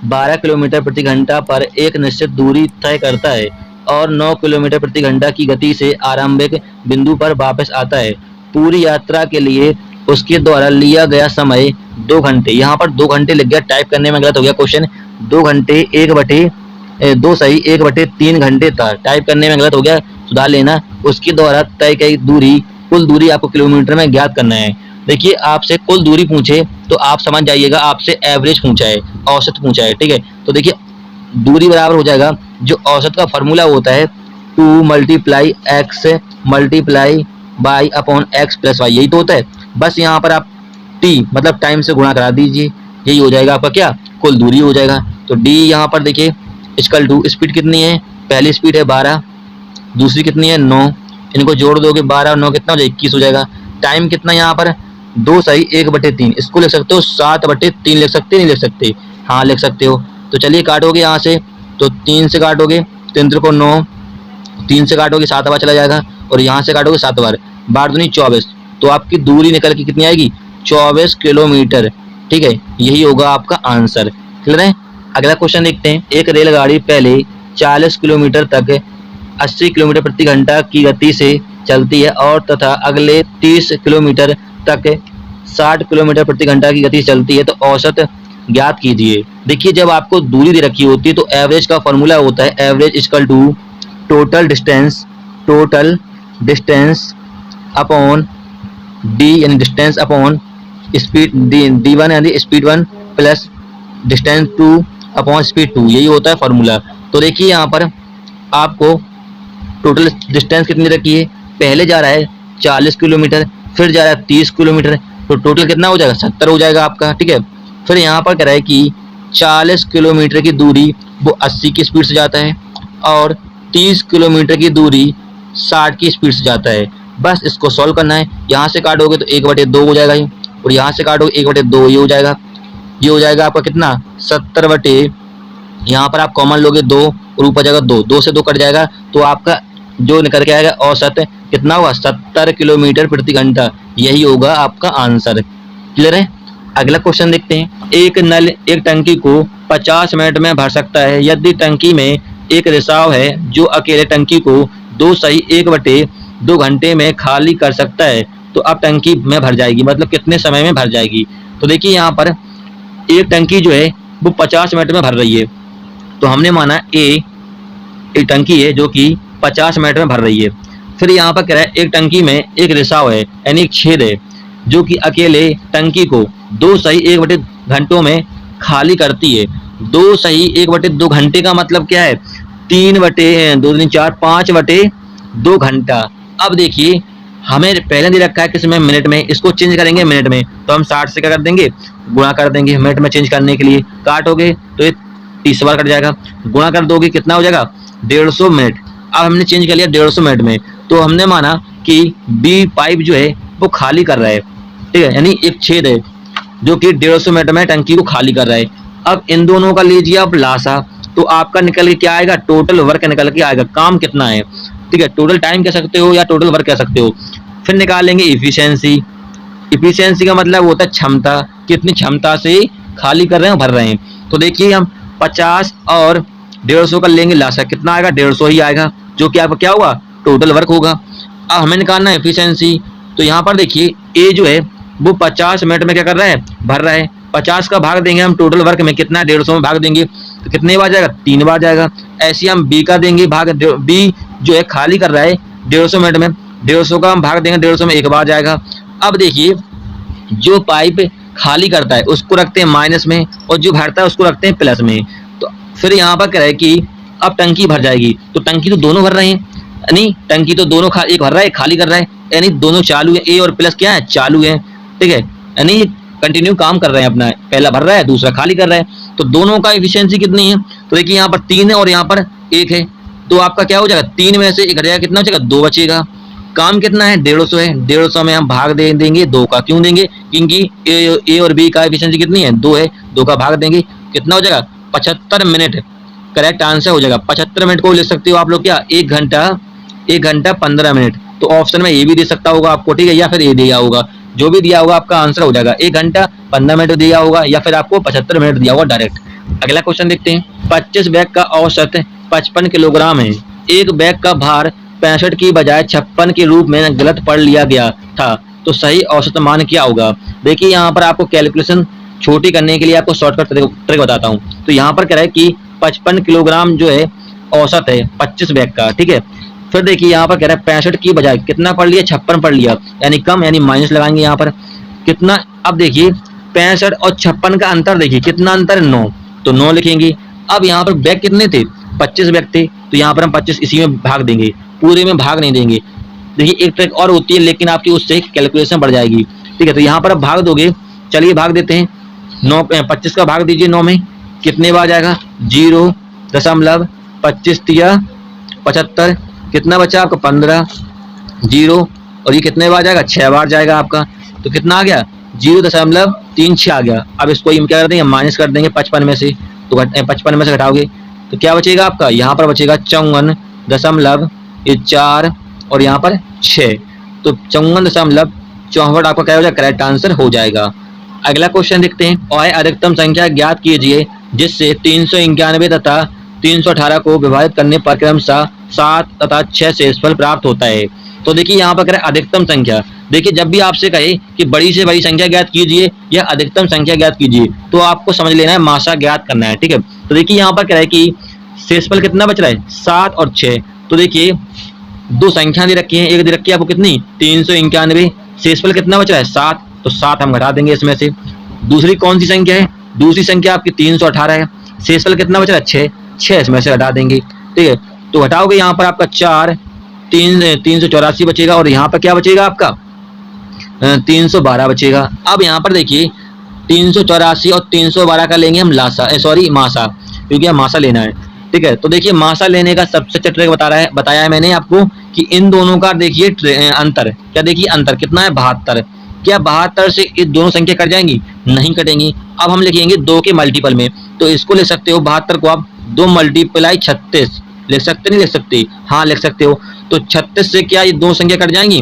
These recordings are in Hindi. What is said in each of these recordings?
12 किलोमीटर प्रति घंटा पर एक निश्चित दूरी तय करता है और 9 किलोमीटर प्रति घंटा की गति से आरंभिक बिंदु पर वापस आता है। पूरी यात्रा के लिए उसके द्वारा लिया गया समय 2 घंटे। यहाँ पर 2 घंटे लिख गया, टाइप करने में गलत हो गया क्वेश्चन। 2 घंटे 2 सही 1/3 घंटे था, टाइप करने में गलत हो गया, सुधार लेना। उसके द्वारा तय की दूरी, कुल दूरी आपको किलोमीटर में ज्ञात करना है। देखिए आपसे कुल दूरी पूछे तो आप समझ जाइएगा आपसे एवरेज पूछा है, औसत पूछा है, ठीक है। तो देखिए दूरी बराबर हो जाएगा, जो औसत का फॉर्मूला होता है 2 multiply x multiply by upon x plus y, यही तो होता है। बस यहाँ पर आप टी मतलब टाइम से गुणा करा दीजिए, यही हो जाएगा आपका क्या, कुल दूरी हो जाएगा। तो डी यहाँ पर देखिए इक्वल टू, स्पीड कितनी है, पहली स्पीड है 12, दूसरी कितनी है 9, इनको जोड़ दोगे 12 और 9 कितना हो जाएगा 21 हो जाएगा। टाइम कितना यहाँ पर 2 सही 1/3, इसको लिख सकते हो 7/3 लिख सकते, नहीं लिख सकते, हाँ लिख सकते हो। तो चलिए काटोगे यहाँ से, तो 3 से काटोगे 3 को 9, 3 से काटोगे 7 बार चला जाएगा, और यहाँ से काटोगे 7 बार, 12 दूनी 24, तो आपकी दूरी निकल के कितनी आएगी 24 किलोमीटर, ठीक है। यही होगा आपका आंसर, क्लियर है। अगला क्वेश्चन देखते हैं। एक रेलगाड़ी पहले 40 किलोमीटर तक 80 किलोमीटर प्रति घंटा की गति से चलती है और तथा अगले 30 किलोमीटर तक 60 किलोमीटर प्रति घंटा की गति से चलती है, तो औसत ज्ञात कीजिए। देखिए जब आपको दूरी दे रखी होती है तो एवरेज का फॉर्मूला होता है average equal to total distance upon D, यानी डिस्टेंस अपॉन स्पीड D1 यानी speed 1 plus distance 2 upon speed 2, यही होता है फॉर्मूला। तो देखिए यहाँ पर आपको टोटल डिस्टेंस कितनी रखी है, पहले जा रहा है 40 किलोमीटर, फिर जा रहा है 30 किलोमीटर, तो टोटल कितना हो जाएगा 70 हो जाएगा आपका, ठीक है। फिर यहाँ पर कह रहा है कि 40 किलोमीटर की दूरी वो 80 की स्पीड से जाता है और 30 किलोमीटर की दूरी 60 की स्पीड से जाता है। बस इसको सॉल्व करना है। यहाँ से काटोगे तो 1/2 हो जाएगा ये, और यहाँ से काटोगे 1/2, ये हो जाएगा। ये हो जाएगा आपका कितना 70 यहाँ पर आप कॉमन लोगे 2 और ऊपर जाएगा 2, 2 से 2 कट जाएगा, तो आपका जो निकल के आएगा औसत कितना हुआ 70 किलोमीटर प्रति घंटा, यही होगा आपका आंसर, क्लियर है। अगला क्वेश्चन देखते हैं। एक नल एक टंकी को 50 मिनट में भर सकता है यदि टंकी में एक रिसाव है जो अकेले टंकी को 2 सही 1/2 घंटे में खाली कर सकता है, तो अब टंकी में भर जाएगी, मतलब कितने समय में भर जाएगी। तो देखिए यहाँ पर एक टंकी जो है वो 50 मिनट में भर रही है, तो हमने माना एक टंकी है जो कि 50 मिनट में भर रही है। फिर यहाँ पर कह रहा है एक टंकी में एक रिसाव है यानी एक छेद है जो कि अकेले टंकी को 2 सही 1/2 घंटों में खाली करती है। 2 सही 1/2 घंटे का मतलब क्या है 3/2 4 5/2 घंटा। अब देखिए हमें पहले दे रखा है किसमें मिनट में, इसको चेंज करेंगे मिनट में, तो हम 60 से क्या कर देंगे गुणा कर देंगे मिनट में चेंज करने के लिए। काटोगे तो ये 30 बार कट जाएगा, गुणा कर दोगे कितना हो जाएगा 150 मिनट। अब हमने चेंज कर लिया 150 मिनट में, तो हमने माना कि बी पाइप जो है वो खाली कर रहा है, ठीक है, यानी एक छेद है जो कि 150 मिनट में टंकी को खाली कर रहा है। अब इन दोनों का लीजिए आप लासा, तो आपका निकल के क्या आएगा टोटल वर्क निकल के आएगा, काम कितना है, ठीक है। टोटल टाइम कह सकते हो या टोटल वर्क कह सकते हो। फिर निकालेंगे इफिशियंसी। इफिशियंसी का मतलब होता है क्षमता, कितनी क्षमता से खाली कर रहे हैं भर रहे हैं। तो देखिए हम 50 और 150 का लेंगे लासा, कितना आएगा 150 ही आएगा, जो कि आपका क्या होगा टोटल वर्क होगा। अब हमें निकालना है एफिशिएंसी, तो यहाँ पर देखिए ए जो है वो 50 मिनट में क्या कर रहा है भर रहा है, 50 का भाग देंगे हम टोटल वर्क में, कितना 150 में भाग देंगे तो कितने बार जाएगा 3 बार जाएगा। ऐसे हम बी का देंगे भाग, बी जो है खाली कर रहा है 150 मिनट में, 150 का हम भाग देंगे 150 में 1 बार जाएगा। अब देखिए जो पाइप खाली करता है उसको रखते हैं माइनस में और जो भरता है उसको रखते हैं प्लस में। तो फिर यहाँ पर कह रहा है कि अब टंकी भर जाएगी, तो टंकी तो दोनों भर रहे हैं, यानी टंकी तो दोनों एक भर रहा है खाली कर रहा है, यानी दोनों चालू है, ए और प्लस क्या है चालू है, ठीक है, यानी कंटिन्यू काम कर रहे हैं अपना, पहला भर रहा है दूसरा खाली कर रहा है। तो दोनों का एफिशिएंसी कितनी है, तो देखिए यहाँ पर 3 है और यहाँ पर 1 है, तो आपका क्या हो जाएगा 3 में से 1 घटेगा कितना हो जाएगा 2 बचेगा। काम कितना है 150 है, 150 में हम भाग दे देंगे 2 का, क्यों देंगे क्योंकि ए और बी का एफिशिएंसी कितनी है 2 है, 2 का भाग देंगे कितना हो जाएगा 75 मिनट, करेक्ट आंसर हो जाएगा। 75 मिनट को लिख सकते हो आप लोग क्या 1 घंटा 15 मिनट, तो ऑप्शन में ये भी दे सकता होगा आपको, ठीक है, या फिर ये दिया होगा, जो भी दिया होगा आपका आंसर हो जाएगा 1 घंटा 15 मिनट दिया होगा या फिर आपको 75 मिनट दिया होगा डायरेक्ट। अगला क्वेश्चन देखते हैं। 25 बैग का औसत 55 किलोग्राम है। एक बैग का भार 65 की बजाय 56 के रूप में गलत पढ़ लिया गया था, तो सही औसत मान क्या होगा। देखिए यहाँ पर आपको कैलकुलेशन छोटी करने के लिए आपको शॉर्टकट ट्रिक बताता हूँ। तो यहाँ पर कह रहा है कि 55 किलोग्राम जो है औसत है 25 बैग का, ठीक है। फिर देखिए यहाँ पर कह रहा है 65 की बजाय कितना पढ़ लिया, 56 पढ़ लिया, यानी कम, यानी माइनस लगाएंगे यहाँ पर कितना। अब देखिए 65 और 56 का अंतर देखिए कितना अंतर है, 9, तो 9 लिखेंगे। अब यहाँ पर बैग कितने थे, 25 बैग थे, तो यहाँ पर हम 25 इसी में भाग देंगे, पूरे में भाग नहीं देंगे। देखिए एक ट्रिक और होती है, लेकिन आपकी उससे कैलकुलेशन बढ़ जाएगी, ठीक है। तो यहाँ पर आप भाग दोगे, चलिए भाग देते हैं। 25 का भाग दीजिए 9 में, कितने बार जाएगा, 0.25 तिया 75, कितना बचा आपका 15, 0, और ये कितने बार जाएगा, 6 बार जाएगा आपका, तो कितना आ गया 0.36 आ गया। अब इसको हम क्या कर देंगे, माइनस कर देंगे 55 में से, तो 55 में से घटाओगे तो क्या बचेगा आपका, यहाँ पर बचेगा 54.4 और यहाँ पर 6, तो 54.64 आपका क्या हो जाएगा, करेक्ट आंसर हो जाएगा। अगला क्वेश्चन देखते हैं। और अधिकतम संख्या ज्ञात कीजिए जिससे 391 तथा 318 को विभाजित करने पर क्रमशः 7 तथा 6 शेषफल प्राप्त होता है। तो देखिए यहाँ पर करें अधिकतम संख्या। देखिए जब भी आपसे कहे कि बड़ी से बड़ी संख्या ज्ञात कीजिए या अधिकतम संख्या ज्ञात कीजिए, तो आपको समझ लेना है मासा ज्ञात करना है, ठीक है। तो देखिए यहाँ पर कह रहा है कि शेषफल कितना बच रहा है, 7 और 6। तो देखिए दो संख्या दे रखी है, एक दे रखी है आपको कितनी 391, शेषफल कितना बच रहा है 7, तो 7 हम घटा देंगे इसमें से। दूसरी कौन सी संख्या है, दूसरी संख्या आपकी 318 है, शेषफल कितना बच रहा है 6 इसमें से घटा देंगे, ठीक है। तो घटाओगे यहाँ पर आपका 4, 384 बचेगा, और यहाँ पर क्या बचेगा आपका 312 बचेगा। अब यहाँ पर देखिए 384 और 312 का लेंगे हम लासा, सॉरी मासा, क्योंकि हम मासा लेना है, ठीक है। तो देखिए मासा लेने का सबसे अच्छा ट्रिक बताया है मैंने आपको कि इन दोनों का देखिए अंतर, क्या देखिए अंतर कितना है 72। क्या 72 से ये दोनों संख्या कट जाएंगी, नहीं कटेंगी। अब हम लिखेंगे 2 के मल्टीपल में, तो इसको ले सकते हो 72 को आप 2 × 36 लिख सकते, नहीं लिख सकते, हाँ लिख सकते हो। तो 36 से क्या ये दो संख्या कट जाएंगी,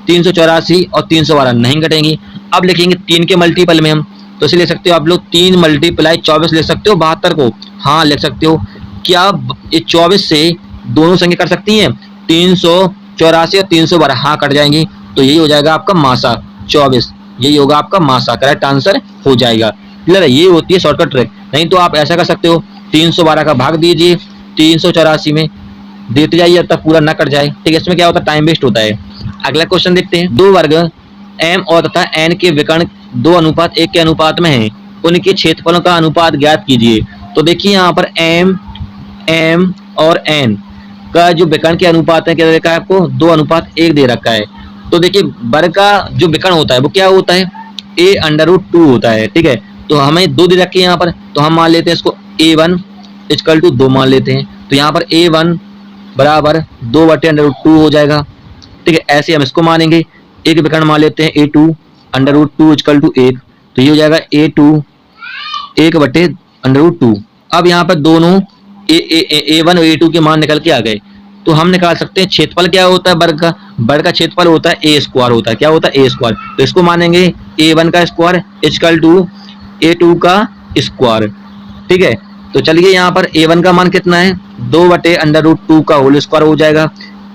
384 और 312 नहीं कटेंगी। अब लिखेंगे 3 के मल्टीपल में हम, तो इसे ले सकते हो आप लोग 3 × 24 लिख सकते हो 72 को, हाँ लिख सकते हो। क्या ये 24 से दोनों संख्या कट सकती हैं, 384 और 312, हाँ कट जाएंगी। तो यही हो जाएगा आपका मासा 24, यही होगा आपका मासा, करेक्ट आंसर हो जाएगा। क्लियर है, ये होती है शॉर्टकट ट्रिक। नहीं तो आप ऐसा कर सकते हो 312 का भाग दीजिए 384 में, देते जाइए जब तक पूरा ना कट जाए, ठीक है। इसमें क्या होता है, टाइम वेस्ट होता है। अगला क्वेश्चन देखते हैं। 2 वर्ग m और तथा n के विकर्ण 2:1 के अनुपात में है, उनके क्षेत्रफलों का अनुपात ज्ञात कीजिए। तो देखिए यहाँ पर m और n का जो विकर्ण के अनुपात है क्या दे रखा है आपको, 2:1 दे रखा है। तो देखिए वर्ग का जो विकर्ण होता है वो क्या होता है, a√2 होता है, ठीक है। तो हमें 2 दे रखी है यहाँ पर, तो हम मान लेते हैं इसको a1 = 2 मान लेते हैं। तो यहाँ पर a1 बराबर 2/√2 हो जाएगा, ठीक है। ऐसे हम इसको मानेंगे। एक विकर्ण मान लेते हैं a2 √2 = 1, तो ये हो जाएगा a2 1/√2। अब यहाँ पर दोनों a1 और a2 के मान निकल के आ गए, तो हम निकाल सकते हैं क्षेत्रफल क्या होता है वर्ग का क्षेत्रफल होता है a² होता है, क्या होता है a²। तो इसको मानेंगे a1 का स्क्वायर = a2 का स्क्वायर, ठीक है। तो चलिए यहाँ पर a1 का मान कितना है, 2/√2 का होल स्क्वायर हो जाएगा,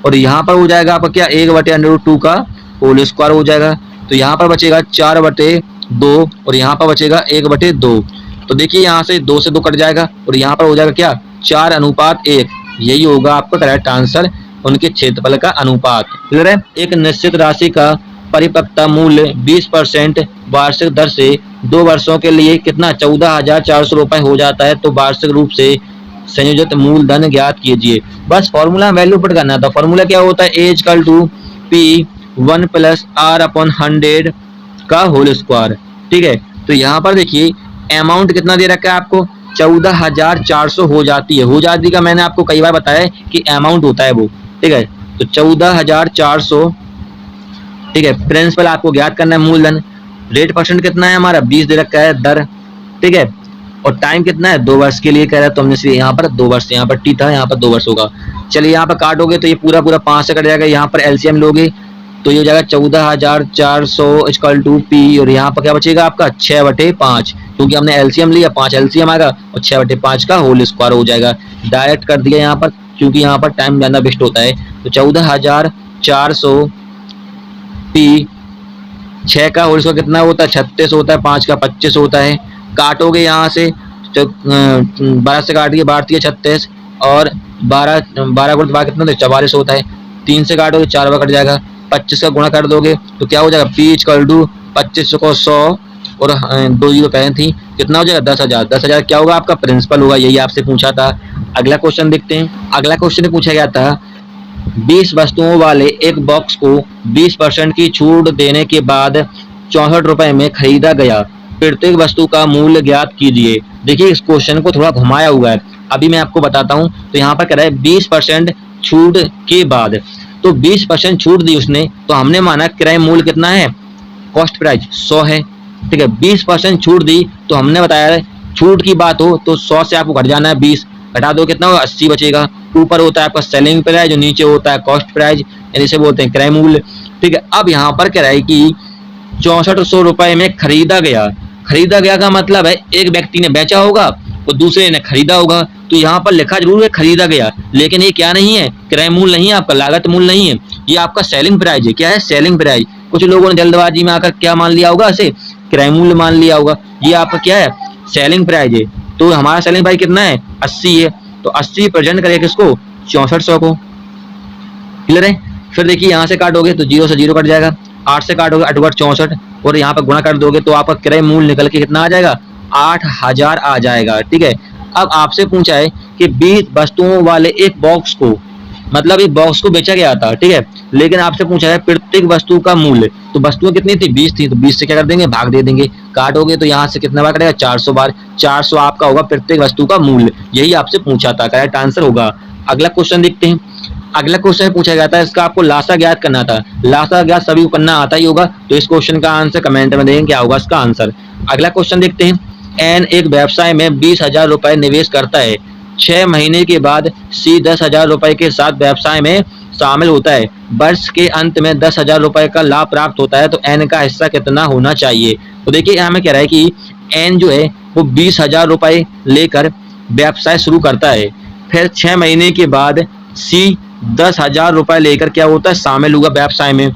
और यहाँ पर हो जाएगा आपका क्या 1/√2 का होल स्क्वायर हो जाएगा। तो यहाँ पर बचेगा 4/2 और यहाँ पर बचेगा 1/2। तो देखिए यहाँ से 2 से 2 कट जाएगा, और यहाँ पर हो जाएगा क्या 4:1, यही होगा आपका करेक्ट आंसर, उनके क्षेत्रफल का अनुपात। क्लियर है। एक निश्चित राशि का परिपक्वता मूल्य 20% वार्षिक दर से 2 वर्षों के लिए कितना 14,400 रुपए हो जाता है, तो वार्षिक रूप से संयोजित मूलधन ज्ञात कीजिए। बस फॉर्मूला वैल्यू पुट करना था। फॉर्मूला क्या होता है, A = P1 + R/100 का होल स्क्वायर, ठीक है। तो यहाँ पर देखिए अमाउंट कितना दे रखा है आपको, 14,400 हो जाती का मैंने आपको कई बार बताया है कि अमाउंट होता है वो, ठीक है। तो 14,400, ठीक है। प्रिंसिपल आपको ज्ञात करना है मूलधन। रेट परसेंट कितना है हमारा 20 दे रखा है दर, ठीक है। और टाइम कितना है 2 वर्ष के लिए कह रहा है, तो हमने इसलिए यहाँ पर 2 वर्ष, यहाँ पर टी था, यहाँ पर 2 वर्ष होगा। चलिए यहाँ पर काटोगे तो ये पूरा 5 से कट जाएगा। यहाँ पर एलसीएम लोगे तो ये हो जाएगा 14,400 इक्वल टू पी, और यहाँ पर क्या बचेगा आपका 6/5, क्योंकि हमने एलसीएम लिया, 5 एलसीएम आएगा और 6/5 का होल स्क्वायर हो जाएगा। डायरेक्ट कर दिया यहाँ पर, क्योंकि यहाँ पर टाइम ज़्यादा वेस्ट होता है। तो 14,400 पी, 6 का होल स्क्वायर कितना होता है 36 होता है, 5 का 25 होता है। काटोगे यहाँ से तो 12 से काट दिए 12 है 36, और 12 गुणित 12 कितना, 44 होता है। 3 से काटोगे 4 कट जाएगा, 25 का गुणा कर दोगे तो क्या हो जाएगा पी इक्वल टू 25 को 100 और 2 जीरो कहें थी, कितना हो जाएगा 10,000। 10,000 क्या होगा आपका प्रिंसिपल होगा, यही आपसे पूछा था। अगला क्वेश्चन देखते हैं। अगला क्वेश्चन पूछा गया था 20 वस्तुओं वाले एक बॉक्स को 20% की छूट देने के बाद 64 रुपए में खरीदा गया, प्रत्येक वस्तु का मूल्य ज्ञात कीजिए। देखिए इस क्वेश्चन को थोड़ा घुमाया हुआ है, अभी मैं आपको बताता हूँ। तो यहाँ पर कह रहा है 20% छूट के बाद, तो 20% छूट दी उसने, तो हमने माना क्रय मूल्य कितना है, कॉस्ट प्राइस 100 है, ठीक है। 20% छूट दी तो हमने बताया छूट की बात हो तो 100 से आपको घट जाना है, 20 घटा दो कितना होगा 80 बचेगा। ऊपर होता है आपका सेलिंग प्राइस, जो नीचे होता है कॉस्ट प्राइस, यानी इसे बोलते हैं क्रय मूल्य, ठीक है। अब यहाँ पर कह रहा है कि 6400 रुपए में खरीदा गया। खरीदा गया का मतलब है एक व्यक्ति ने बेचा होगा और दूसरे ने खरीदा होगा, तो यहाँ पर लिखा जरूर है खरीदा गया, लेकिन ये क्या नहीं है, क्रय मूल्य नहीं है आपका, लागत मूल्य नहीं है, ये आपका सेलिंग प्राइस है। क्या है, सेलिंग प्राइस। कुछ लोगों ने जल्दबाजी में आकर क्या मान लिया होगा, इसे क्रय मूल्य मान लिया होगा। ये आपका क्या है, सेलिंग प्राइस है। तो हमारा सेलिंग प्राइस कितना है 80 है, तो 80 प्रेजेंट करेगा किसको 6400 को। क्लियर है। फिर देखिए यहाँ से काटोगे तो 0 से 0 कट जाएगा, 8 से काटोगे 8 × 64 और यहाँ पर गुणा कर दोगे तो आपका क्रय मूल्य निकल के कितना आ जाएगा 8000 आ जाएगा, ठीक है। अब आपसे पूछा है कि 20 वस्तुओं वाले एक बॉक्स को, मतलब एक बॉक्स को बेचा गया था, ठीक है, लेकिन आपसे पूछा है प्रत्येक वस्तु का मूल्य। तो वस्तुएं कितनी थी 20 थी, तो 20 से क्या कर देंगे भाग दे देंगे, काटोगे तो यहाँ से कितना बार कटेगा 400 बार, 400 आपका होगा प्रत्येक वस्तु का मूल्य। यही आपसे पूछा था, करेक्ट आंसर होगा। अगला क्वेश्चन देखते हैं। अगला क्वेश्चन पूछा गया था, इसका आपको लासा ज्ञात करना था। लासा ज्ञात सभी को करना आता ही होगा, तो इस क्वेश्चन का आंसर कमेंट में देंगे क्या होगा इसका आंसर। अगला क्वेश्चन देखते हैं। एन एक व्यवसाय में 20,000 रुपए निवेश करता है, 6 महीने के बाद सी 10,000 रुपए के साथ व्यवसाय में शामिल होता है, वर्ष के अंत में 10,000 रुपए का लाभ प्राप्त होता है, तो एन का हिस्सा कितना होना चाहिए। तो देखिए यहाँ में कह रहा है कि एन जो है वो 20,000 रुपए लेकर व्यवसाय शुरू करता है, फिर 6 महीने के बाद सी 10,000 रुपए लेकर क्या होता है शामिल हुआ व्यवसाय में।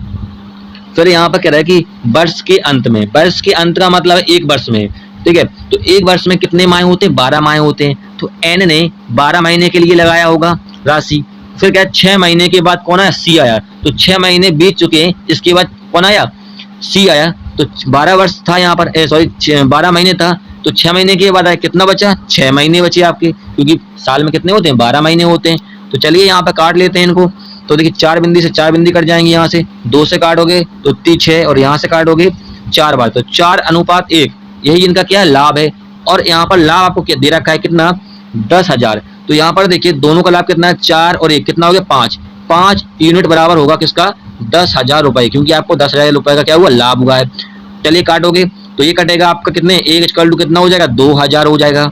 फिर यहाँ पर कह रहा है कि वर्ष के अंत में, वर्ष के अंत का मतलब है एक वर्ष में, ठीक है। तो एक वर्ष में कितने माह होते हैं 12 माह होते हैं, तो एन ने 12 महीने के लिए लगाया होगा राशि। फिर क्या 6 महीने के बाद कौन आया सी आया, तो 6 महीने बीत चुके हैं, इसके बाद कौन आया सी आया, तो 12 वर्ष था यहाँ पर, सॉरी 12 महीने था, तो 6 महीने के बाद आया कितना बचा 6 महीने बचे आपके, क्योंकि साल में कितने होते हैं 12 महीने होते हैं। तो चलिए यहाँ पे काट लेते हैं इनको। तो देखिए 4 बिंदी से 4 बिंदी कट जाएंगे, यहाँ से 2 से काटोगे तो 6 और यहाँ से काटोगे 4 बार, तो 4:1, यही इनका क्या है लाभ है। और यहाँ पर लाभ आपको क्या दे रखा है कितना 10,000, तो यहाँ पर देखिए दोनों का लाभ कितना है 4 और 1 कितना हो गया 5, 5 यूनिट बराबर होगा किसका 10,000 रुपए, क्योंकि आपको 10,000 रुपए का क्या हुआ लाभ हुआ है। चलिए काटोगे तो ये कटेगा आपका कितने 1 = कितना हो जाएगा 2,000 हो जाएगा,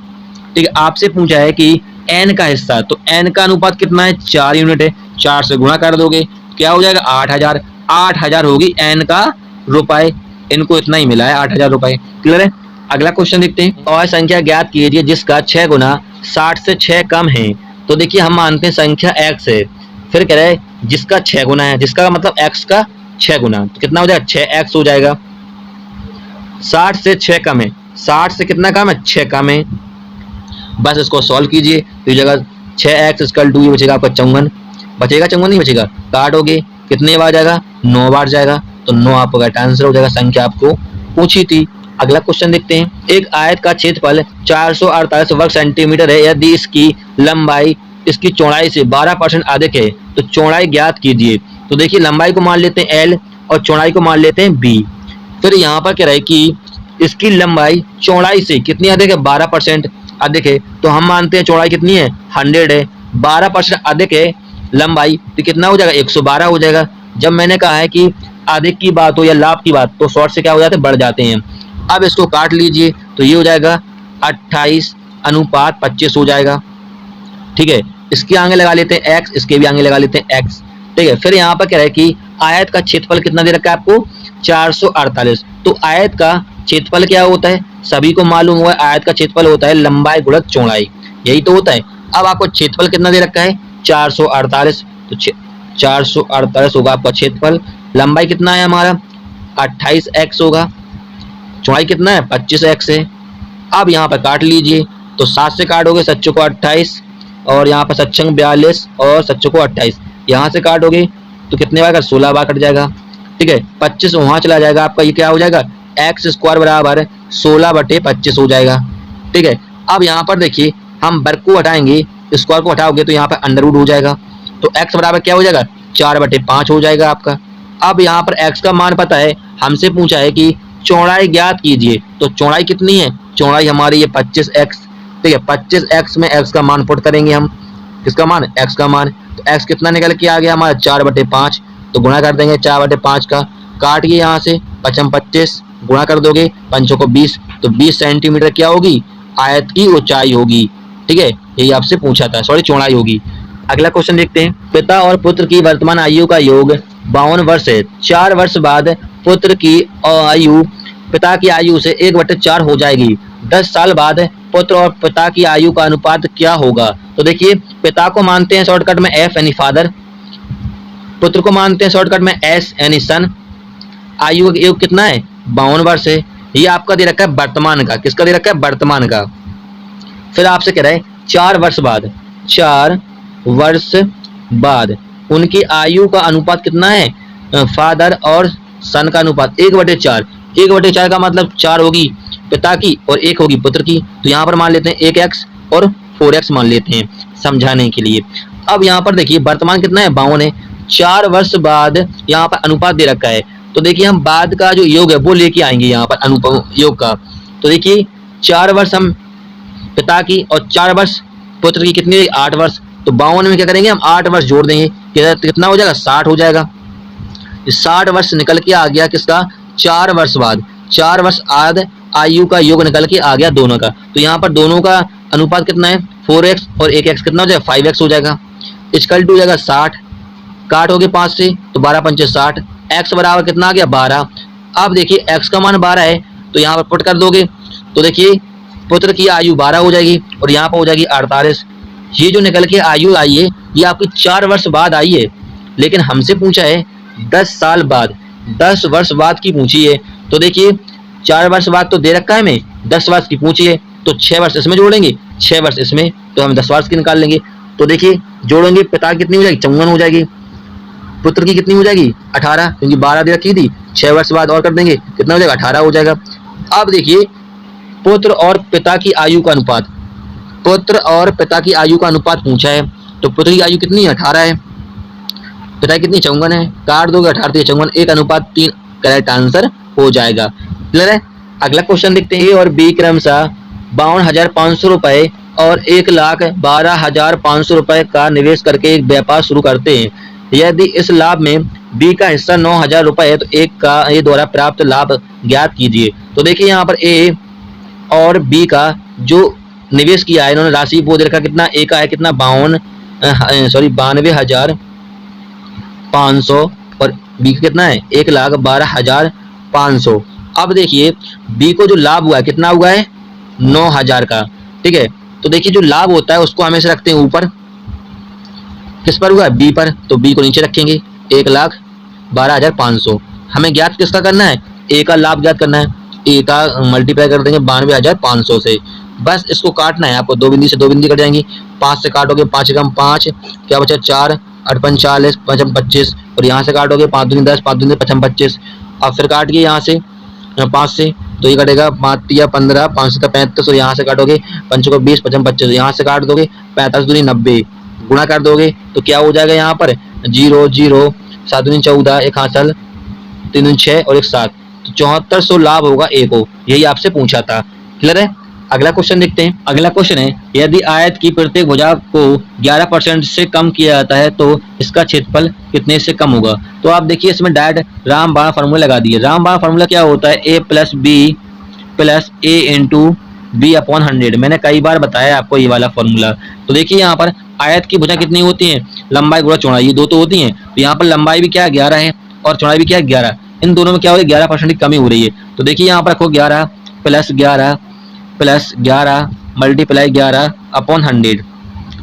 ठीक है। आपसे पूछा है कि एन का हिस्सा, तो एन का अनुपात कितना है 4 यूनिट है, 4 से गुणा कर दोगे क्या हो जाएगा 8,000, 8,000 होगी एन का रुपए, इनको इतना ही मिला है 8,000 रुपए। क्लियर है। अगला क्वेश्चन देखते हैं। और संख्या ज्ञात कीजिए जिसका 6 गुना 60 से 6 कम है। तो देखिए हम मानते हैं संख्या x है, फिर कह रहे हैं जिसका 6 गुना है, जिसका मतलब x का 6 गुना, तो कितना हो जाएगा 6x हो जाएगा। 60 से 6 कम है, 60 से कितना कम है 6 कम है, बस इसको सॉल्व कीजिए तो ये जगह 6x = ये बचेगा आपका 54, बचेगा 54 नहीं बचेगा, काटोगे कितने बार जाएगा 9 बार जाएगा, तो 9 आपका राइट आंसर हो जाएगा, संख्या आपको पूछी थी। अगला क्वेश्चन देखते हैं। एक आयत का क्षेत्रफल 448 वर्ग सेंटीमीटर है, यदि इसकी लंबाई इसकी चौड़ाई से 12% अधिक है तो चौड़ाई ज्ञात कीजिए। तो देखिए लंबाई को मान लेते हैं l और चौड़ाई को मान लेते हैं b। फिर यहाँ पर कह रहा है कि इसकी लंबाई चौड़ाई से कितनी अधिक है 12% अधिक है, तो हम मानते हैं चौड़ाई कितनी है 100 है, 12% अधिक है लंबाई, तो कितना हो जाएगा 112 हो जाएगा। जब मैंने कहा है कि अधिक की बात हो या लाभ की बात, तो शॉर्ट से क्या हो जाते हैं बढ़ जाते हैं। अब इसको काट लीजिए तो ये हो जाएगा 28:25 हो जाएगा, ठीक है। इसके आगे लगा लेते हैं x, इसके भी आगे लगा लेते हैं x, ठीक है। फिर यहाँ पर कह रहा है कि आयत का क्षेत्रफल कितना दे रखा है आपको 448। तो आयत का क्षेत्रफल क्या होता है, सभी को मालूम हुआ है, आयत का क्षेत्रफल होता है लंबाई गुणित चौड़ाई, यही तो होता है। अब आपको क्षेत्रफल कितना दे रखा है 448, तो 448 होगा आपका क्षेत्रफल। लंबाई कितना है हमारा 28x होगा, चौड़ाई कितना है 25x है। अब यहाँ पर काट लीजिए, तो 7 से काटोगे 7 को 28 और यहाँ पर 7 42 और 7 को 28, यहाँ से काटोगे तो कितने बार 16 बार कट जाएगा। ठीक है, 25 वहां चला जाएगा, आपका ये क्या हो जाएगा एक्स स्क्वायर बराबर 16/25 हो जाएगा। ठीक है, अब यहाँ पर देखिए हम वर्ग को हटाएंगे, स्क्वायर को हटाओगे तो यहाँ पर अंडर रूट हो जाएगा, तो x बराबर क्या हो जाएगा 4/5 हो जाएगा आपका। अब यहाँ पर x का मान पता है, हमसे पूछा है कि चौड़ाई ज्ञात कीजिए, तो चौड़ाई कितनी है, चौड़ाई हमारी ये 25x। ठीक है, 25x में x का मान पुट करेंगे हम, किसका मान x का मान, तो x कितना निकल के आ गया हमारा 4/5, तो गुणा कर देंगे 4/5 का, काटिए यहाँ से 25 गुणा कर दोगे 5 को 20, तो 20 सेंटीमीटर क्या होगी आयत की ऊंचाई होगी। ठीक है, यही आपसे पूछा था, सॉरी चौड़ाई होगी। अगला क्वेश्चन देखते हैं, पिता और पुत्र की वर्तमान आयु का योग 52 वर्ष है। 4 वर्ष बाद पुत्र की आयु पिता की आयु से 1/4 हो जाएगी। 10 साल बाद पुत्र और पिता की आयु का अनुपात क्या होगा। तो देखिए पिता को मानते हैं शॉर्टकट में एफ यानी फादर, पुत्र को मानते हैं शॉर्टकट में एस यानी सन। आयु का योग कितना है 52 वर्ष है। ये आपका दे रखा है वर्तमान का, किसका दे रखा है वर्तमान का। फिर आपसे कह रहा है 4 वर्ष बाद, 4 वर्ष बाद उनकी आयु का अनुपात कितना है, फादर और सन का अनुपात 1/4। 1/4 का मतलब 4 होगी पिता की और 1 होगी पुत्र की, तो यहाँ पर मान लेते हैं 1x और 4x मान लेते हैं समझाने के लिए। अब यहाँ पर देखिए वर्तमान कितना है 52 है, 4 वर्ष बाद यहाँ पर अनुपात दे रखा है, तो देखिए हम बाद का जो योग है वो लेके आएंगे यहाँ पर अनुपात योग का। तो देखिए 4 वर्ष हम पिता की और 4 वर्ष पुत्र की, कितनी 8 वर्ष, तो 52 में क्या करेंगे हम 8 वर्ष जोड़ देंगे, कितना हो जाएगा 60 हो जाएगा। 60 वर्ष निकल के आ गया किसका 4 वर्ष बाद, 4 वर्ष बाद आयु का योग निकल के आ गया दोनों का, तो यहाँ पर दोनों का अनुपात कितना है 4x और 1x कितना हो जाएगा 5x हो जाएगा। इक्वल टू हो जाएगा 60, काट हो गए 5 से तो 12×5 = 60, x बराबर कितना आ गया 12। अब देखिए x का मान 12 है, तो यहाँ पर पुट कर दोगे तो देखिए पुत्र की आयु 12 हो जाएगी और यहाँ पर हो जाएगी 48। ये जो निकल के आयु आई है ये आपकी 4 वर्ष बाद आई है, लेकिन हमसे पूछा है 10 साल बाद, 10 वर्ष बाद की पूछी है। तो देखिए 4 वर्ष बाद तो दे रखा है हमें, 10 वर्ष की पूछी है, तो 6 वर्ष इसमें जोड़ेंगे, 6 वर्ष इसमें, तो हम 10 वर्ष की निकाल लेंगे। तो देखिए जोड़ेंगे पिता कितनी हो जाएगी 54 हो जाएगी, पुत्र की कितनी हो जाएगी 18, क्योंकि 12 दे रखी थी, 6 वर्ष बाद और कर देंगे कितना हो जाएगा 18 हो जाएगा। अब देखिए पुत्र और पिता की आयु का अनुपात, पुत्र और पिता की आयु का अनुपात पूछा है, तो पुत्र की आयु कितनी है 18 है, पिता कितनी 54 है, काट दोगे 18 से 54, 1:3 करेक्ट आंसर हो जाएगा। क्लियर है। अगला क्वेश्चन देखते हैं, ए और बी क्रमशः 52,500 रुपए और 1,12,500 रुपए का निवेश करके एक व्यापार शुरू करते हैं। यदि इस लाभ में बी का हिस्सा 9,000 रुपए है तो एक का ए द्वारा प्राप्त लाभ ज्ञात कीजिए। तो देखिए यहाँ पर ए और बी का जो निवेश किया है इन्होंने राशि वो दे रखा कितना, ए का है कितना 92,500 और बी का कितना है 1,12,500। अब देखिए बी को जो लाभ हुआ है कितना हुआ है 9,000 का। ठीक है, तो देखिए जो लाभ होता है उसको हमेशा रखते हैं ऊपर, किस पर हुआ है बी पर, तो बी को नीचे रखेंगे 1,12,500। हमें ज्ञात किसका करना है ए का लाभ ज्ञात करना है, ए का मल्टीप्लाई कर देंगे 92,500 से, बस इसको काटना है आपको, 2 बिंदी से 2 बिंदी कट जाएंगी, 5 से काटोगे 5 × 5 क्या बचा 4, 8 × 40, 5 × 25 और यहाँ से काटोगे 5 दूनी 10, 5 दूनी 5 × 25। अब फिर काट के यहाँ से 5 से तो ये कटेगा 5 या 15, 5 से 35 और यहाँ से काटोगे 5 को 20, 5 × 25 यहाँ से काट दोगे 45 दूनी 90, गुणा कर दोगे तो क्या हो जाएगा यहाँ पर 0 0, 7 दूनी 14, 1 हासिल 3 दूनी 6 और 1 7, तो 7400 लाभ होगा ए को, यही आपसे पूछा था। क्लियर है। अगला क्वेश्चन देखते हैं। अगला क्वेश्चन है, यदि आयत की प्रत्येक भुजा को 11% से कम किया जाता है तो इसका क्षेत्रफल कितने से कम होगा। तो आप देखिए इसमें डायरेक्ट रामबाण फार्मूला लगा दिए। रामबाण फार्मूला क्या होता है a + b + a × b/100। मैंने कई बार बताया आपको ये वाला फार्मूला। तो देखिए यहाँ पर आयत की भुजा कितनी होती है, लंबाई गुणा चौड़ाई, ये दो तो होती हैं, तो यहाँ पर लंबाई भी क्या 11 है और चौड़ाई भी क्या है 11, इन दोनों में क्या हो रही है 11% की कमी हो रही है। तो देखिए यहाँ पर रखो 11 प्लस 11 मल्टीप्लाई 11 अपॉन 100,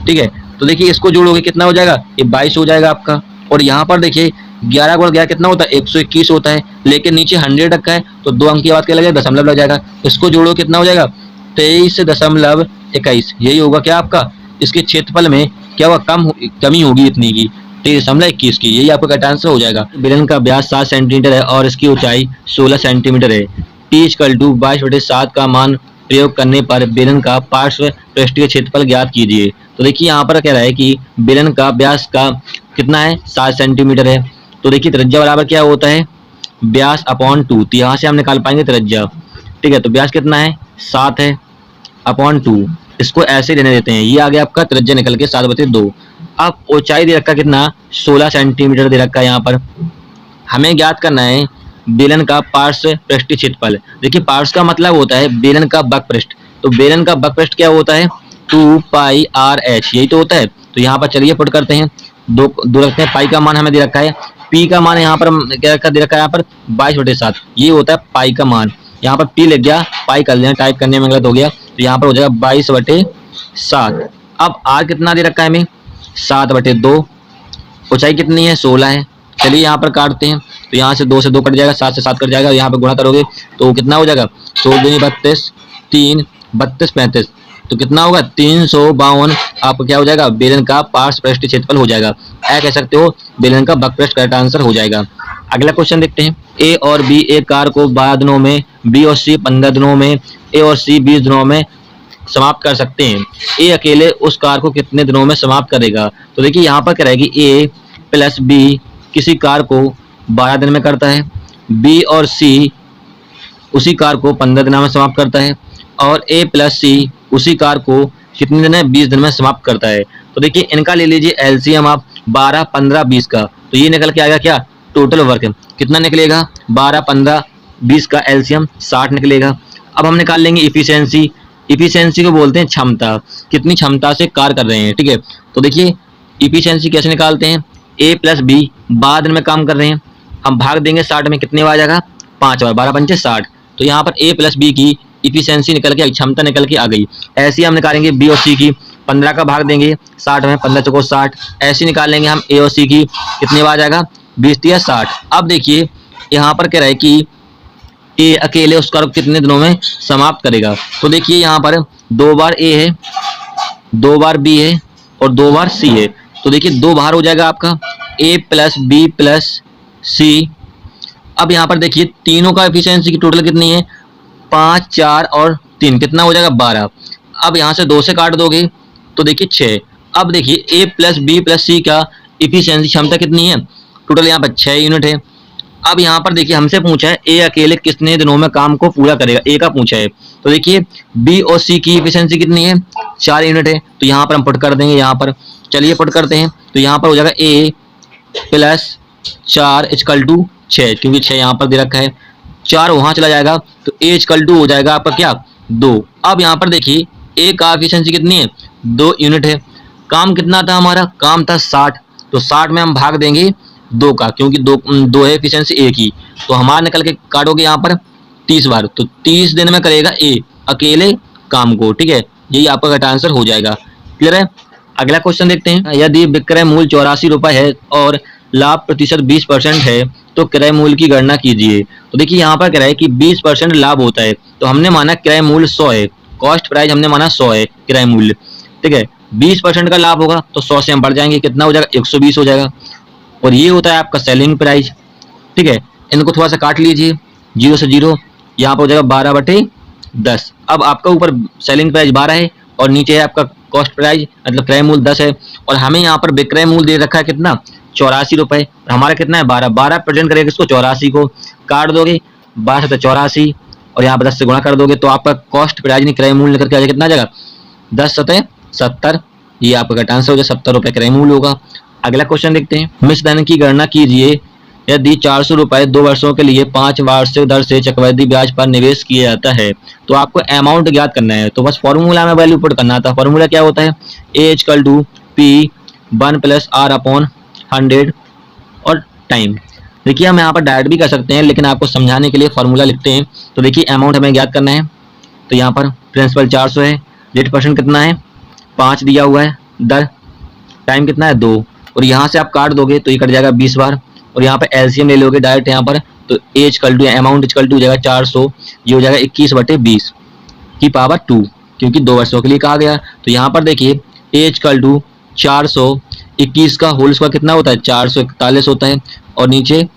ठीक है। तो देखिए इसको जोड़ोगे कितना हो जाएगा, ये 22 हो जाएगा आपका। और यहाँ पर देखिए 11 गुणा 11 कितना होता है 121 होता है, लेकिन नीचे 100 रखा है तो 2 अंक के बाद क्या लगेगा, दशमलव लग जाएगा। इसको जोड़ो कितना हो जाएगा 23.21, यही होगा क्या आपका, इसके क्षेत्रफल में क्या हुआ कमी होगी इतनी की 23.21 की, यही आपका करेक्ट आंसर हो जाएगा। बेलन का व्यास 7 सेंटीमीटर है और इसकी ऊंचाई 16 सेंटीमीटर है। टी इक्वल टू 22/7 का मान प्रयोग करने पर बेलन का पार्श्व पृष्ठीय क्षेत्रफल ज्ञात कीजिए। तो देखिए यहाँ पर कह रहा है कि बेलन का व्यास का कितना है 7 सेंटीमीटर है। तो देखिए त्रिज्या बराबर क्या होता है व्यास अपॉन 2, तो यहाँ से हम निकाल पाएंगे त्रिज्या, ठीक है। तो व्यास कितना है 7 है अपॉन 2, इसको ऐसे लेने देते हैं, ये आ गया आपका त्रिज्या निकल के 7/2। अब ऊंचाई दे रखा कितना 16 सेंटीमीटर दे रखा है। यहाँ पर हमें ज्ञात करना है बेलन का पार्श्व पृष्ठीय क्षेत्रफल। देखिए पार्श्व का मतलब होता है बेलन का वक्रपृष्ठ, तो बेलन का वक्रपृष्ठ क्या होता है 2πRh, यही तो होता है। तो यहाँ पर चलिए पुट करते हैं, दो रखते हैं, पाई का मान हमें दे रखा है, पी का मान यहाँ पर क्या रखा दे रखा है यहाँ पर 22/7, ये होता है पाई का मान। यहाँ पर पी लग गया, पाई कर लेना, टाइप करने में गलत हो गया, तो यहाँ पर हो जाएगा 22/7। अब आर कितना दे रखा है हमें 7/2, ऊंचाई कितनी है 16 है। चलिए यहाँ पर काटते हैं, तो यहाँ से 2 से 2 कट जाएगा, 7 से 7 कट जाएगा, यहाँ पे गुणा करोगे तो कितना हो जाएगा 16 दूनी 32, 3 32 35, तो कितना होगा 352 आपका क्या हो जाएगा बेलन का पार्श्व पृष्ठीय क्षेत्रफल हो जाएगा। ऐसा कह सकते हो बेलन का वक्रपृष्ठ करेक्ट आंसर हो जाएगा। अगला क्वेश्चन देखते हैं, ए और बी एक कार को 12 दिनों में, बी और सी 15 दिनों में, ए और सी 20 दिनों में समाप्त कर सकते हैं। ए अकेले उस कार को कितने दिनों में समाप्त करेगा। तो देखिए यहाँ पर क्या रहेगी ए प्लस बी किसी कार को 12 दिन में करता है, बी और सी उसी कार को 15 दिन में समाप्त करता है, और ए प्लस सी उसी कार को कितने दिन में 20 दिन में समाप्त करता है। तो देखिए इनका ले लीजिए एलसीएम आप 12 15 20 का, तो ये निकल के आएगा क्या टोटल वर्क कितना निकलेगा 12 15 20 का एलसीएम 60 निकलेगा। अब हम निकाल लेंगे इफिशियंसी, इफिशियंसी को बोलते हैं क्षमता, कितनी क्षमता से कार्य कर रहे हैं, ठीक है। तो देखिए इफिशियंसी कैसे निकालते हैं, ए प्लस बी 12 दिन में काम कर रहे हैं, हम भाग देंगे 60 में, कितने बार आ जाएगा 5 बार, 12 पंचे 60। तो यहाँ पर ए प्लस बी की इफिशियंसी निकल के क्षमता निकल के आ गई। ऐसे ही हम निकालेंगे बी और सी की, 15 का भाग देंगे 60 में, 15 चौको 60, ऐसे निकाल लेंगे हम ए और सी की, कितने बार आ जाएगा 20 या 60। अब देखिए यहाँ पर कह रहा है कि ए अकेले उस कार को कितने दिनों में समाप्त करेगा। तो देखिए यहाँ पर 2 बार ए है, 2 बार बी है और 2 बार सी है। तो देखिए 2 बाहर हो जाएगा आपका ए प्लस बी प्लस सी। अब यहाँ पर देखिए तीनों का एफिशिएंसी की टोटल कितनी है 5 4 और 3, कितना हो जाएगा 12। अब यहाँ से 2 से काट दोगे तो देखिए 6। अब देखिए ए प्लस बी प्लस सी का एफिशिएंसी क्षमता कितनी है, टोटल यहाँ पर 6 यूनिट है। अब यहाँ पर देखिए हमसे पूछा है ए अकेले कितने दिनों में काम को पूरा करेगा, ए का पूछा है। तो देखिए बी और सी की एफिशिएंसी कितनी है 4 यूनिट है, तो यहाँ पर हम पुट कर देंगे। यहाँ पर चलिए पुट करते हैं, तो यहाँ पर हो जाएगा ए प्लस 4 इक्वल टू 6, क्योंकि 6 यहाँ पर दे रखा है, 4 वहाँ चला जाएगा तो ए इक्वल टू हो जाएगा आपका क्या 2। अब यहाँ पर देखिए ए का एफिशिएंसी कितनी है 2 यूनिट है, काम कितना था हमारा, काम था 60, तो 60 में हम भाग देंगे 2 का, क्योंकि 2 है एफिशिएंसी ए की, तो हमारा निकल के काटोगे यहाँ पर 30 बार, तो 30 दिन में करेगा ए अकेले काम को, ठीक है। यही आपका करेक्ट आंसर हो जाएगा। क्लियर है। अगला क्वेश्चन देखते हैं, यदि विक्रय मूल्य 84 रुपए है और लाभ प्रतिशत 20% है तो क्रय मूल्य की गणना कीजिए। तो देखिए यहाँ पर कह रहा है कि 20% लाभ होता है, तो हमने माना क्रय मूल्य 100 है, कॉस्ट प्राइस हमने माना 100 है क्रय मूल्य, ठीक है। 20% का लाभ होगा तो 100 से हम बढ़ जाएंगे, कितना हो जाएगा 120 हो जाएगा, और ये होता है आपका सेलिंग प्राइस, ठीक है। इनको थोड़ा सा काट लीजिए 0 से 0, यहाँ पर हो जाएगा 12/10। अब आपका ऊपर सेलिंग प्राइस 12 है और नीचे है आपका कॉस्ट प्राइस मतलब क्रय मूल्य 10 है, और हमें यहाँ पर विक्रय मूल्य दे रखा है कितना 84 रुपए, हमारा कितना है 12 प्रेजेंट करेगा इसको 84 को, काट दोगे 12 से 84 और यहाँ पर 10 से गुणा कर दोगे तो आपका कॉस्ट प्राइस नहीं क्रय मूल्य करके आ जाएगा, कितना आ जाएगा 10 सतह 70, ये आपका करेक्ट आंसर हो जाएगा, 70 रुपए क्रय मूल्य होगा। अगला क्वेश्चन देखते हैं, मिश्र धन की गणना कीजिए। यदि 400 रुपए 2 वर्षों के लिए 5 वार्षिक दर से चक्रवृद्धि ब्याज पर निवेश किया जाता है तो आपको अमाउंट ज्ञात करना है। तो बस फॉर्मूला में वैल्यू पुट करना था। फॉर्मूला क्या होता है ए इक्वल टू पी 1 + r/100 और टाइम। देखिए हम यहाँ पर डायरेक्ट भी कर सकते हैं, लेकिन आपको समझाने के लिए फॉर्मूला लिखते हैं। तो देखिए अमाउंट हमें ज्ञात करना है, तो यहाँ पर प्रिंसिपल 400 है, रेट परसेंट कितना है 5 दिया हुआ है, दर टाइम कितना है 2, और यहाँ से आप काट दोगे तो ये कट जाएगा 20 बार, और यहाँ पर एलसीएम ले लोगे डायरेक्ट यहाँ पर, तो एज कल टू अमाउंट इज कल टू हो जाएगा 400, ये हो जाएगा 21/20 की पावर 2, क्योंकि 2 वर्षों के लिए कहा गया। तो यहाँ पर देखिए एज कल टू 400, 21 का होल स्क्वायर कितना होता है 441 होता है, और नीचे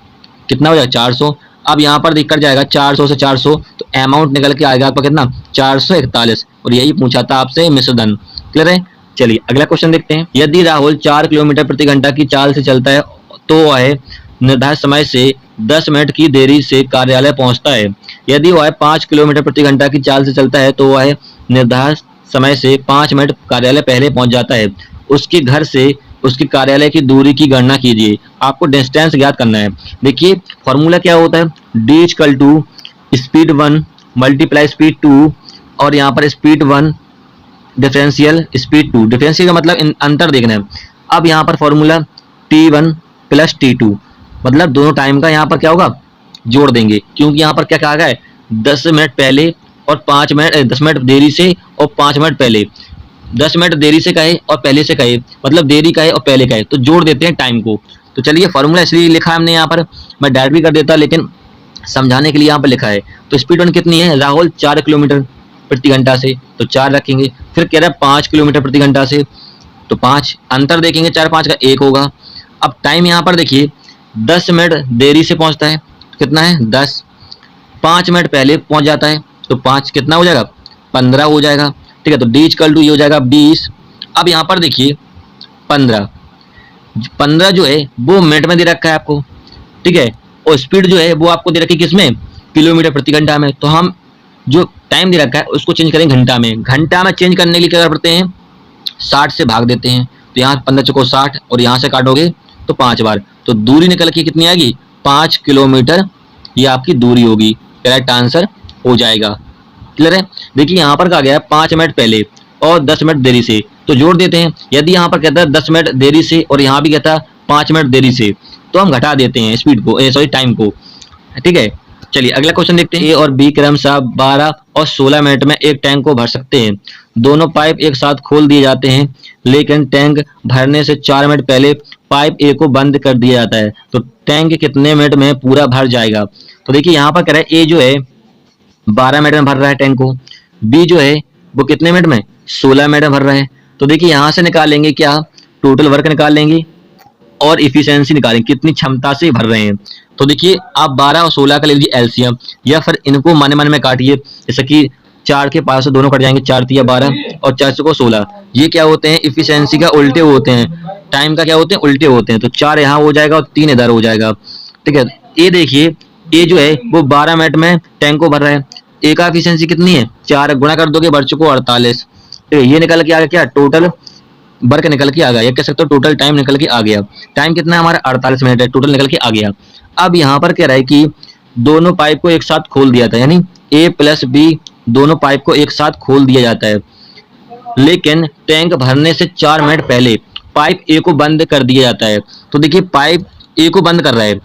कितना हो जाएगा 400। अब यहाँ पर दिक्कत जाएगा 400 से 400, तो अमाउंट निकल के आएगा आपका कितना 441, और यही पूछा था आपसे मिश्र धन। क्लियर है? चलिए अगला क्वेश्चन देखते हैं। यदि राहुल 4 किलोमीटर प्रति घंटा की चाल से चलता है तो वह निर्धारित समय से 10 मिनट की देरी से कार्यालय पहुंचता है। यदि वह 5 किलोमीटर प्रति घंटा की चाल से चलता है तो वह निर्धारित समय से 5 मिनट कार्यालय पहले पहुंच जाता है। उसके घर से उसके कार्यालय की दूरी की गणना कीजिए। आपको डिस्टेंस ज्ञात करना है। देखिए फॉर्मूला क्या होता है, D equal to speed 1 multiply speed 2, और यहाँ पर स्पीड 1 डिफरेंशियल स्पीड 2। डिफरेंशियल का मतलब अंतर देखना है। अब यहाँ पर फॉर्मूला T1 प्लस T2, मतलब दोनों टाइम का यहाँ पर क्या होगा जोड़ देंगे, क्योंकि यहाँ पर क्या कहा गया है 10 मिनट पहले और 5 मिनट 10 मिनट देरी से और 5 मिनट पहले। 10 मिनट देरी से कहे और पहले से कहे, मतलब देरी का है और पहले का है, तो जोड़ देते हैं टाइम को। तो चलिए फॉर्मूला इसलिए लिखा है हमने यहाँ पर, मैं डायरेक्ट भी कर देता लेकिन समझाने के लिए यहाँ पर लिखा है। तो स्पीड 1 कितनी है, राहुल 4 किलोमीटर प्रति घंटा से, तो 4 रखेंगे। फिर कह रहा है 5 किलोमीटर प्रति घंटा से, तो 5 अंतर देखेंगे, 4 5 का 1 होगा। अब टाइम यहाँ पर देखिए 10 मिनट देरी से पहुंचता है, तो कितना है 10, 5 मिनट पहले पहुंच जाता है, तो 5 कितना हो जाएगा 15 हो जाएगा। ठीक है, तो डी इक्वल टू ये हो जाएगा 20। अब यहाँ पर देखिए 15 जो है वो मिनट में दे रखा है आपको, ठीक है, और स्पीड जो है वो आपको दे रखी है किसमें, किलोमीटर प्रति घंटा में। तो हम जो टाइम दे रखा है उसको चेंज करेंगे घंटा में। घंटा में चेंज करने के लिए क्या करते हैं 60 से भाग देते हैं, तो यहाँ 15 चौको 60, और यहाँ से काटोगे तो 5 बार, तो दूरी निकल के कितनी आएगी 5 किलोमीटर, ये आपकी दूरी होगी। करेक्ट आंसर हो जाएगा। क्लियर है? देखिए यहाँ पर कहा गया है 5 मिनट पहले और 10 मिनट देरी से, तो जोड़ देते हैं। यदि यहाँ पर कहता है 10 मिनट देरी से और यहाँ भी कहता है 5 मिनट देरी से, तो हम घटा देते हैं स्पीड को, सॉरी टाइम को। ठीक है, चलिए अगला क्वेश्चन देखते हैं। ए और बी क्रमशः 12 और 16 मिनट में एक टैंक को भर सकते हैं। दोनों पाइप एक साथ खोल दिए जाते हैं, लेकिन टैंक भरने से 4 मिनट पहले पाइप ए को बंद कर दिया जाता है, तो टैंक कितने मिनट में पूरा भर जाएगा। तो देखिए यहाँ पर कह रहा है ए जो है 12 मिनट में भर रहा है टैंक को, बी जो है वो कितने मिनट में 16 मिनट में भर रहा है। तो देखिए यहाँ से निकालेंगे क्या, टोटल वर्क निकाल लेंगे और इफिशियंसी निकालेंगे, कितनी क्षमता से भर रहे हैं। तो देखिए आप 12 और 16 का ले लीजिए एलसीएम, या फिर इनको माने माने में काटिए, जैसे कि 4 के पास से दोनों कट जाएंगे, 4 तिया 12 और 4 को 16। ये क्या होते हैं इफिशियंसी का उल्टे होते हैं, टाइम का क्या होते हैं उल्टे होते हैं। तो 4 यहाँ हो जाएगा और 3 इधर हो जाएगा। ठीक है, ये देखिए ए जो है वो 12 मिनट में टैंक को भर रहा है। ए का एफिशिएंसी कितनी है 4, गुणा कर दोगे बच को 48। ठीक है, ये निकल के आ गया क्या, टोटल वर्क निकल के आ गया, ये कह सकते हो टोटल टाइम निकल के आ गया। टाइम कितना है हमारा 48 मिनट है, टोटल निकल के आ गया। अब यहाँ पर कह रहा है कि दोनों पाइप को एक साथ खोल दिया था, यानी ए प्लस बी दोनों पाइप को एक साथ खोल दिया जाता है, लेकिन टैंक भरने से 4 मिनट पहले पाइप ए को बंद कर दिया जाता है। तो देखिए पाइप ए को बंद कर रहा है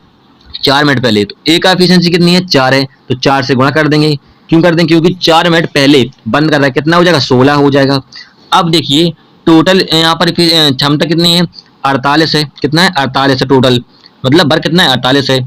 4 मिनट पहले, तो ए का एफिशिएंसी कितनी है 4 है, तो 4 से गुणा कर देंगे। क्यों कर देंगे, क्योंकि 4 मिनट पहले बंद कर रहा है, कितना हो जाएगा 16 हो जाएगा। अब देखिए टोटल यहाँ पर क्षमता कितनी है 48 है, कितना है 48 है टोटल, मतलब वर्क कितना है 48 है।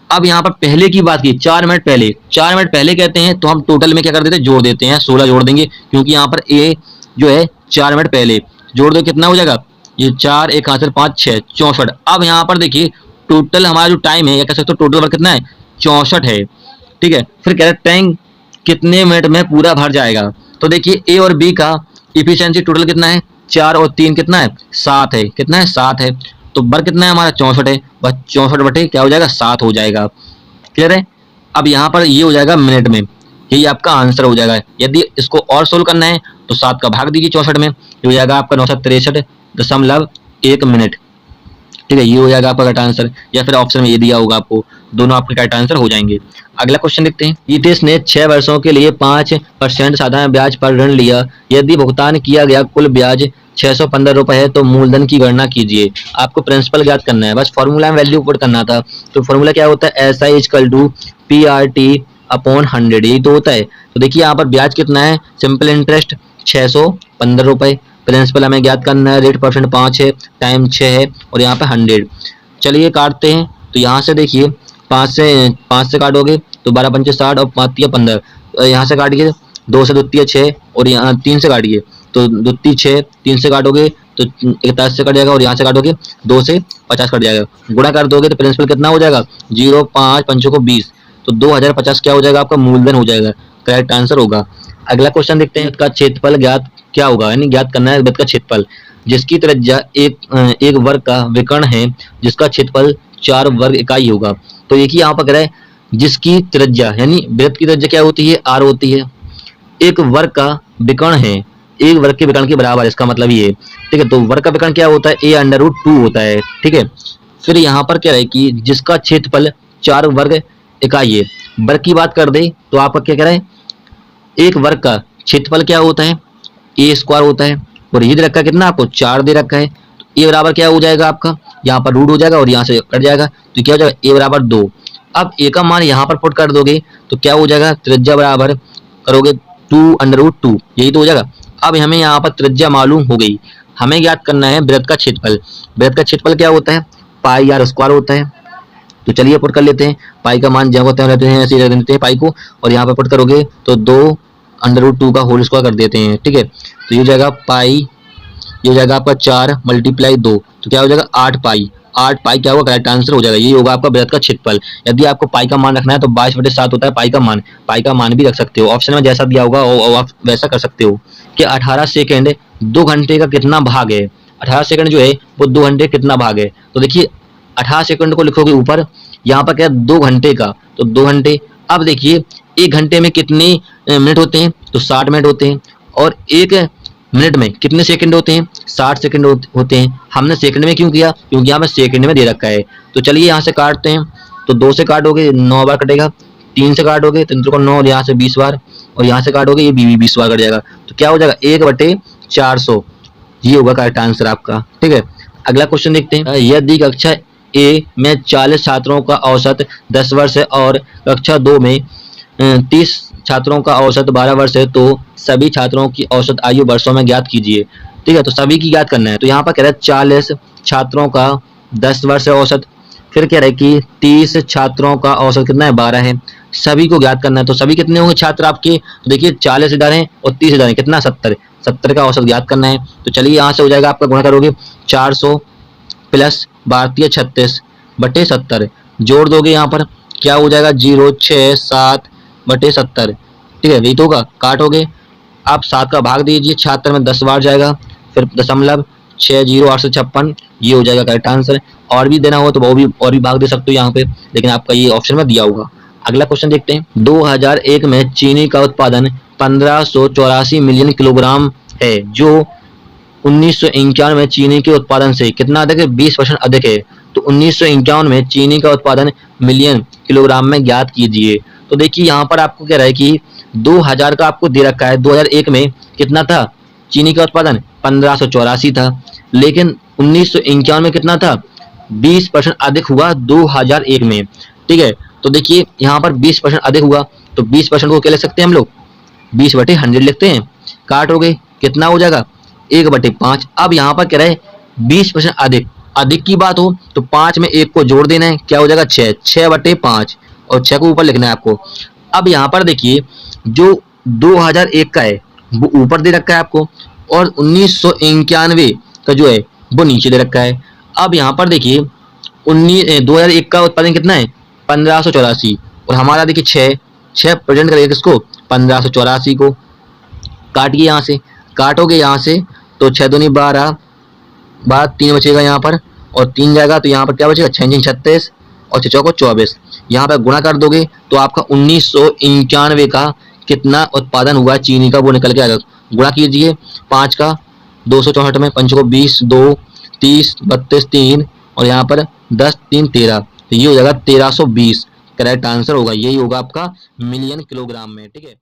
अब यहाँ पर पहले की बात की 4 मिनट पहले, 4 मिनट पहले कहते हैं तो हम टोटल में क्या कर देते हैं जोड़ देते हैं, 16 जोड़ देंगे, क्योंकि यहाँ पर ए जो है 4 मिनट पहले जोड़ दो कितना हो जाएगा, ये 4 1 5 5 6 64। अब यहाँ पर देखिए टोटल हमारा जो टाइम है या कह सकते हो टोटल वर्क कितना है 64 है। ठीक है, फिर कह रहे हैं टैंक कितने मिनट में पूरा भर जाएगा। तो देखिए ए और बी का इफिशियंसी टोटल कितना है 4 और 3 कितना है 7 है, कितना है 7 है, तो वर्क कितना है हमारा 64 है, बस 64 बटे क्या हो जाएगा 7 हो जाएगा। क्लियर है? अब यहाँ पर ये हो जाएगा मिनट में, यही आपका आंसर हो जाएगा। यदि इसको और सोल्व करना है तो 7 का भाग दीजिए 64 में, ये हो जाएगा आपका 963.1 मिनट। ठीक है, ये हो जाएगा आपका करेक्ट आंसर, या फिर ऑप्शन में ये दिया होगा आपको, दोनों आपके करेक्ट आंसर हो जाएंगे। अगला क्वेश्चन देखते हैं। ईटेस ने 6 वर्षों के लिए 5% साधारण ब्याज पर ऋण लिया। यदि भुगतान किया गया कुल ब्याज 615 रुपए है, तो मूलधन की गणना कीजिए। आपको प्रिंसिपल ज्ञात करना है, बस फॉर्मूला में वैल्यू पुट करना था। तो फॉर्मूला क्या होता है, SI equal to PRT upon 100, यही तो होता है। तो देखिए यहाँ पर ब्याज कितना है, सिंपल इंटरेस्ट 615 रुपए, प्रिंसिपल हमें ज्ञात करना है, रेट परसेंट 5 है, टाइम 6 है, और यहाँ पे 100। चलिए काटते हैं। तो यहाँ से देखिए 5 से काटोगे तो 12 पंचे 60 और 5 तिया 15। यहाँ से काटिए 2 से 2 तिया 6 और यहाँ 3 से काटिए तो 2 ती 6, 3 से काटोगे तो 41 से कट जाएगा, और यहाँ से काटोगे 2 से 50 कट जाएगा। गुणा कर दोगे तो प्रिंसिपल कितना हो जाएगा, 0, 5 पंचों को 20, तो 2050 क्या हो जाएगा, आपका मूलधन हो जाएगा। करेक्ट आंसर होगा। अगला क्वेश्चन देखते हैं, इसका क्षेत्रफल ज्ञात क्या होगा, यानी ज्ञात करना है वृत्त का क्षेत्रफल जिसकी त्रिज्या एक वर्ग का विकर्ण है, जिसका क्षेत्रफल 4 वर्ग इकाई होगा। तो एक ही यहाँ पर कह रहा है जिसकी त्रिज्या, यानी वृत्त की त्रिज्या क्या होती है, r होती है, एक वर्ग का विकर्ण है, एक वर्ग के विकर्ण के बराबर, इसका मतलब ये है। ठीक है, तो वर्ग का विकर्ण क्या होता है, a√2 होता है। ठीक है, फिर यहाँ पर क्या है कि जिसका क्षेत्रफल 4 वर्ग इकाई है। वर्ग की बात कर दे तो आपका क्या कह रहा है, एक वर्ग का क्षेत्रफल क्या होता है, a² होता है, और ये दे रखा है कितना आपको, 4 दे रखा है। तो a बराबर क्या हो जाएगा आपका, यहाँ पर रूट हो जाएगा और यहाँ से कट जाएगा, तो क्या हो जाएगा, a बराबर 2। अब a का मान यहाँ पर पुट कर दोगे तो क्या हो जाएगा, त्रिज्या बराबर करोगे 2√2, यही तो हो जाएगा। अब हमें यहाँ पर त्रिज्या मालूम हो गई, हमें ज्ञात करना है वृत्त का क्षेत्रफल। वृत्त का क्षेत्रफल क्या होता है, πr² होता है। तो चलिए पुट कर लेते हैं, पाई का मान जब होते हैं ऐसे ही रख देते हैं पाई को, और यहाँ पर पुट करोगे तो 2√2 का होल स्क्वायर कर देते हैं। ठीक है, तो ये हो जाएगा पाई, ये हो जाएगा आपका 4 × 2, तो क्या हो जाएगा 8 पाई। 8 पाई क्या होगा, करेक्ट आंसर हो जाएगा, ये होगा आपका वृत्त का क्षेत्रफल। यदि आपको पाई का मान रखना है तो 22/7 होता है पाई का मान भी रख सकते हो, ऑप्शन में जैसा दिया होगा वो आप वैसा कर सकते हो। कि 18 सेकंड 2 घंटे का कितना भाग है, 18 सेकंड जो है वो 2 घंटे कितना भाग है। तो देखिए 18 सेकंड को लिखोगे ऊपर, यहाँ पर क्या 2 घंटे का, तो 2 घंटे। अब देखिए 1 घंटे में कितने मिनट होते हैं, तो 60 मिनट होते हैं, और 1 मिनट में कितने सेकंड होते हैं, 60 सेकंड होते हैं। हमने सेकंड में क्यों किया, क्योंकि यहाँ पे सेकंड में दे रखा है। तो चलिए यहाँ से काटते हैं, तो 2 से काटोगे 9 बार कटेगा, 3 से काटोगे 3 को 9, और यहाँ से 20 बार, और यहाँ से काटोगे ये 20 बार कट जाएगा। तो क्या हो जाएगा 1/400, ये होगा करेक्ट आंसर आपका। ठीक है, अगला क्वेश्चन देखते हैं, यदि कक्षा ए में 40 छात्रों का औसत 10 वर्ष है और कक्षा 2 में 30 छात्रों का औसत 12 वर्ष है, तो सभी छात्रों की औसत आयु वर्षों में ज्ञात कीजिए। ठीक है, तो सभी की ज्ञात करना है। तो यहाँ पर कह रहा है 40 छात्रों का 10 वर्ष है औसत, फिर कह रहा है कि 30 छात्रों का औसत कितना है, 12 है, सभी को ज्ञात करना है। तो सभी कितने होंगे छात्र आपके, तो देखिए 40 इधर है और 30 इधर है, कितना 70 का औसत ज्ञात करना है। तो चलिए यहाँ से हो जाएगा आपका, गुणा करोगे 400 प्लस 32/70 जोड़ दोगे, यहाँ पर क्या हो जाएगा 067/70। ठीक है, वही तो होगा, काटोगे आप 7 का भाग दीजिए, 76 में 10 बार जाएगा, फिर दशमलव 60856, ये हो जाएगा करेक्ट आंसर। और भी देना हो तो वो भी और भी भाग दे सकते हो यहाँ पे, लेकिन आपका ये ऑप्शन में दिया होगा। अगला क्वेश्चन देखते हैं, 2001 में चीनी का उत्पादन 1584 मिलियन किलोग्राम है, जो 1951 में चीनी के उत्पादन से कितना अधिक है, 20% अधिक है। तो 1951 में चीनी का उत्पादन मिलियन किलोग्राम में ज्ञात कीजिए। तो देखिए यहाँ पर आपको कह रहा है कि 2000 का आपको दे रखा है, 2001 में कितना था चीनी का उत्पादन, 1584 था, लेकिन 1951 में कितना था, 20% अधिक हुआ 2001 में। ठीक है, तो देखिए यहाँ पर 20% अधिक हुआ, तो 20% को क्या लिख सकते हैं हम लोग, 20/100 लिखते हैं, काटोगे कितना हो जाएगा 1/5। अब यहाँ पर कह रहा है 20% अधिक की बात हो तो 5 में 1 को जोड़ देना है, क्या हो जाएगा 6/5, और 6 को ऊपर लिखना है आपको। अब यहाँ पर देखिए जो 2001 का है वो ऊपर दे रखा है आपको, और 1991 का जो है वो नीचे दे रखा है। अब यहाँ पर देखिए 2001 का उत्पादन कितना है, 1584, और हमारा देखिए 6 प्रेजेंट करेगा किसको, 1584 को। काटिए यहाँ से, काटोगे यहाँ से तो 6 दूनी 12, 3 बचेगा यहाँ पर, और 3 जाएगा तो यहाँ पर क्या बचेगा 6 36, और 6 को 24। यहाँ पर गुणा कर दोगे तो आपका 1991 का कितना उत्पादन हुआ चीनी का वो निकल के आएगा। गुणा कीजिए 5 का 264 में, 5 को 20, 2 30, 32 3, और यहाँ पर 10 3 13, तो ये हो जाएगा 1320। करेक्ट आंसर होगा, यही होगा आपका मिलियन किलोग्राम में। ठीक है।